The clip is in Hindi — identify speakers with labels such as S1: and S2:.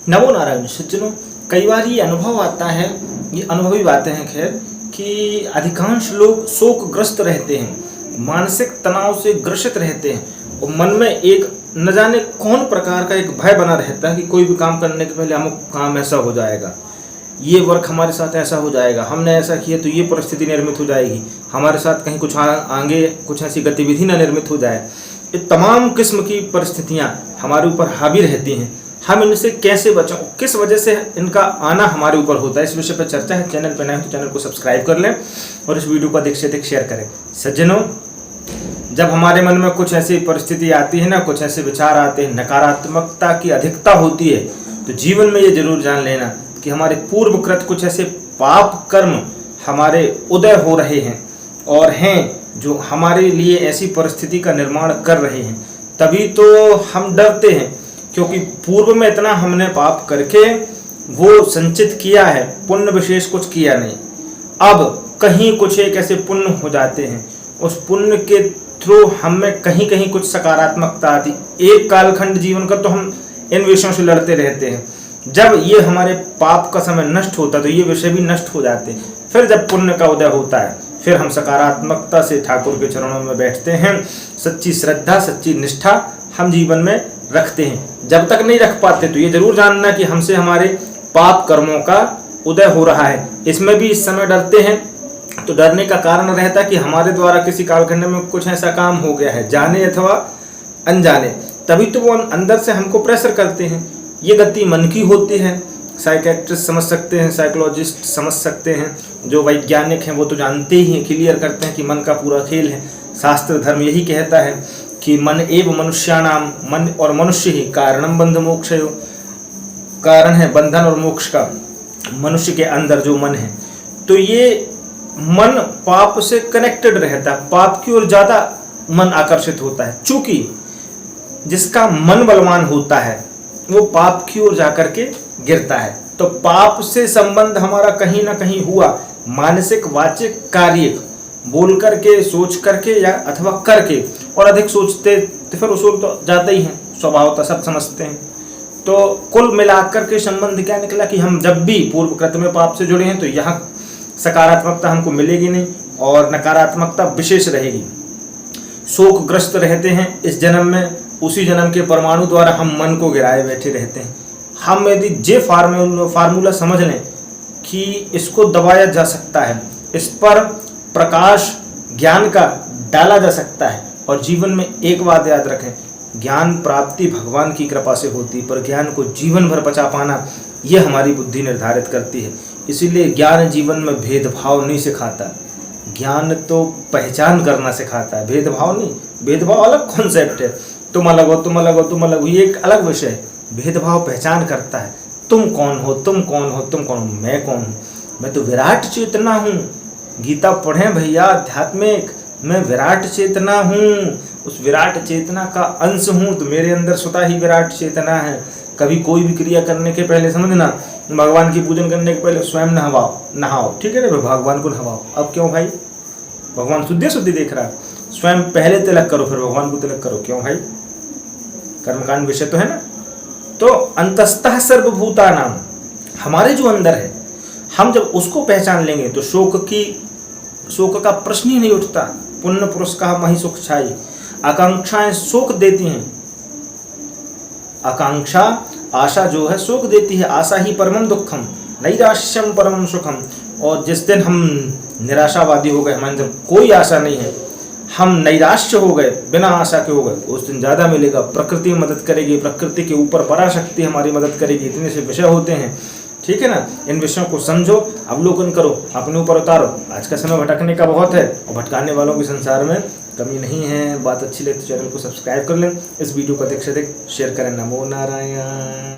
S1: नमो नारायण सज्जनों, कई बार ये अनुभव आता है, ये अनुभवी बातें हैं खैर, कि अधिकांश लोग शोकग्रस्त रहते हैं, मानसिक तनाव से ग्रसित रहते हैं और मन में एक न जाने कौन प्रकार का एक भय बना रहता है कि कोई भी काम करने के पहले अमुक काम ऐसा हो जाएगा, ये वर्क हमारे साथ ऐसा हो जाएगा, हमने ऐसा किया तो ये परिस्थिति निर्मित हो जाएगी, हमारे साथ कहीं कुछ आगे कुछ ऐसी गतिविधि न निर्मित हो जाए। ये तमाम किस्म की परिस्थितियाँ हमारे ऊपर हावी रहती हैं। हम इनसे कैसे बचें, किस वजह से इनका आना हमारे ऊपर होता है, इस विषय पर चर्चा है। चैनल पर नए हैं तो चैनल को सब्सक्राइब कर लें और इस वीडियो को अधिक से अधिक शेयर करें। सज्जनों, जब हमारे मन में कुछ ऐसी परिस्थिति आती है ना, कुछ ऐसे विचार आते हैं, नकारात्मकता की अधिकता होती है, तो जीवन में ये जरूर जान लेना कि हमारे पूर्वकृत कुछ ऐसे पाप कर्म हमारे उदय हो रहे हैं और हैं जो हमारे लिए ऐसी परिस्थिति का निर्माण कर रहे हैं। तभी तो हम डरते हैं, क्योंकि पूर्व में इतना हमने पाप करके वो संचित किया है, पुण्य विशेष कुछ किया नहीं। अब कहीं कुछ एक ऐसे पुण्य हो जाते हैं, उस पुण्य के थ्रू हमें कहीं कहीं कुछ सकारात्मकता आती। एक कालखंड जीवन का तो हम इन विषयों से लड़ते रहते हैं, जब ये हमारे पाप का समय नष्ट होता है तो ये विषय भी नष्ट हो जाते हैं। फिर जब पुण्य का उदय होता है, फिर हम सकारात्मकता से ठाकुर के चरणों में बैठते हैं। सच्ची श्रद्धा, सच्ची निष्ठा हम जीवन में रखते हैं। जब तक नहीं रख पाते तो ये जरूर जानना कि हमसे हमारे पाप कर्मों का उदय हो रहा है। इसमें भी इस समय डरते हैं, तो डरने का कारण रहता है कि हमारे द्वारा किसी कालखंड में कुछ ऐसा काम हो गया है, जाने अथवा अनजाने, तभी तो वो अंदर से हमको प्रेशर करते हैं। ये गति मन की होती है, साइकेट्रिस्ट समझ सकते हैं, साइकोलॉजिस्ट समझ सकते हैं, जो वैज्ञानिक हैं वो तो जानते ही हैं, क्लियर करते हैं कि मन का पूरा खेल है। शास्त्र धर्म यही कहता है कि मन एव मनुष्याणाम, मन और मनुष्य ही कारणम बंध मोक्षयो, कारण है बंधन और मोक्ष का मनुष्य के अंदर जो मन है। तो ये मन पाप से कनेक्टेड रहता है, पाप की ओर ज्यादा मन आकर्षित होता है। चूंकि जिसका मन बलवान होता है वो पाप की ओर जाकर के गिरता है। तो पाप से संबंध हमारा कहीं ना कहीं हुआ, मानसिक वाचिक कार्य बोल करके, सोच करके या अथवा करके, और अधिक सोचते तो फिर उस ओर तो जाते ही हैं, स्वभावतः सब समझते हैं। तो कुल मिलाकर के संबंध क्या निकला कि हम जब भी पूर्व कृत में पाप से जुड़े हैं तो यहाँ सकारात्मकता हमको मिलेगी नहीं और नकारात्मकता विशेष रहेगी। शोकग्रस्त रहते हैं इस जन्म में, उसी जन्म के परमाणु द्वारा हम मन को गिराए बैठे रहते हैं। हम यदि जे फार्मूला समझ लें कि इसको दबाया जा सकता है, इस पर प्रकाश ज्ञान का डाला जा सकता है, और जीवन में एक बात याद रखें, ज्ञान प्राप्ति भगवान की कृपा से होती है, पर ज्ञान को जीवन भर पचा पाना ये हमारी बुद्धि निर्धारित करती है। इसीलिए ज्ञान जीवन में भेदभाव नहीं सिखाता, ज्ञान तो पहचान करना सिखाता है, भेदभाव नहीं। भेदभाव अलग कॉन्सेप्ट है, तुम अलग हो, तुम अलग हो, तुम अलग हो, ये एक अलग विषय है। भेदभाव पहचान करता है, तुम कौन हो, तुम कौन हो, तुम कौन हो, मैं कौन हूँ, मैं तो विराट चेतना हूँ। गीता पढ़ें भैया, आध्यात्मिक, मैं विराट चेतना हूँ, उस विराट चेतना का अंश हूँ। तो मेरे अंदर स्वतः ही विराट चेतना है। कभी कोई भी क्रिया करने के पहले समझना, भगवान की पूजन करने के पहले स्वयं नहाओ, ठीक है ना, भगवान को नहवाओ। अब क्यों भाई, भगवान शुद्धि देख रहा है, स्वयं पहले तिलक करो फिर भगवान को तिलक करो। क्यों भाई, कर्मकांड विषय तो है ना। तो अंतस्तः सर्वभूतानाम, हमारे जो अंदर है, हम जब उसको पहचान लेंगे तो शोक का प्रश्न ही नहीं उठता। पुण्य पुरुष का मही सुख छाई, आकांक्षाएं शोक देती हैं। आकांक्षा, आशा जो है शोक देती है। आशा ही परमम दुखम, नैराश्यम परमम सुखम। और जिस दिन हम निराशावादी हो गए, हमारे अंदर कोई आशा नहीं है, हम नैराश्य हो गए, बिना आशा के हो गए, उस दिन ज़्यादा मिलेगा। प्रकृति मदद करेगी, प्रकृति के ऊपर पराशक्ति हमारी मदद करेगी। इतने से विषय होते हैं, ठीक है ना। इन विषयों को समझो, अवलोकन करो, अपने ऊपर उतारो। आज का समय भटकने का बहुत है और भटकाने वालों की संसार में कमी नहीं है। बात अच्छी लगे तो चैनल को सब्सक्राइब कर लें, इस वीडियो को अधिक से अधिक शेयर करें। नमो नारायण।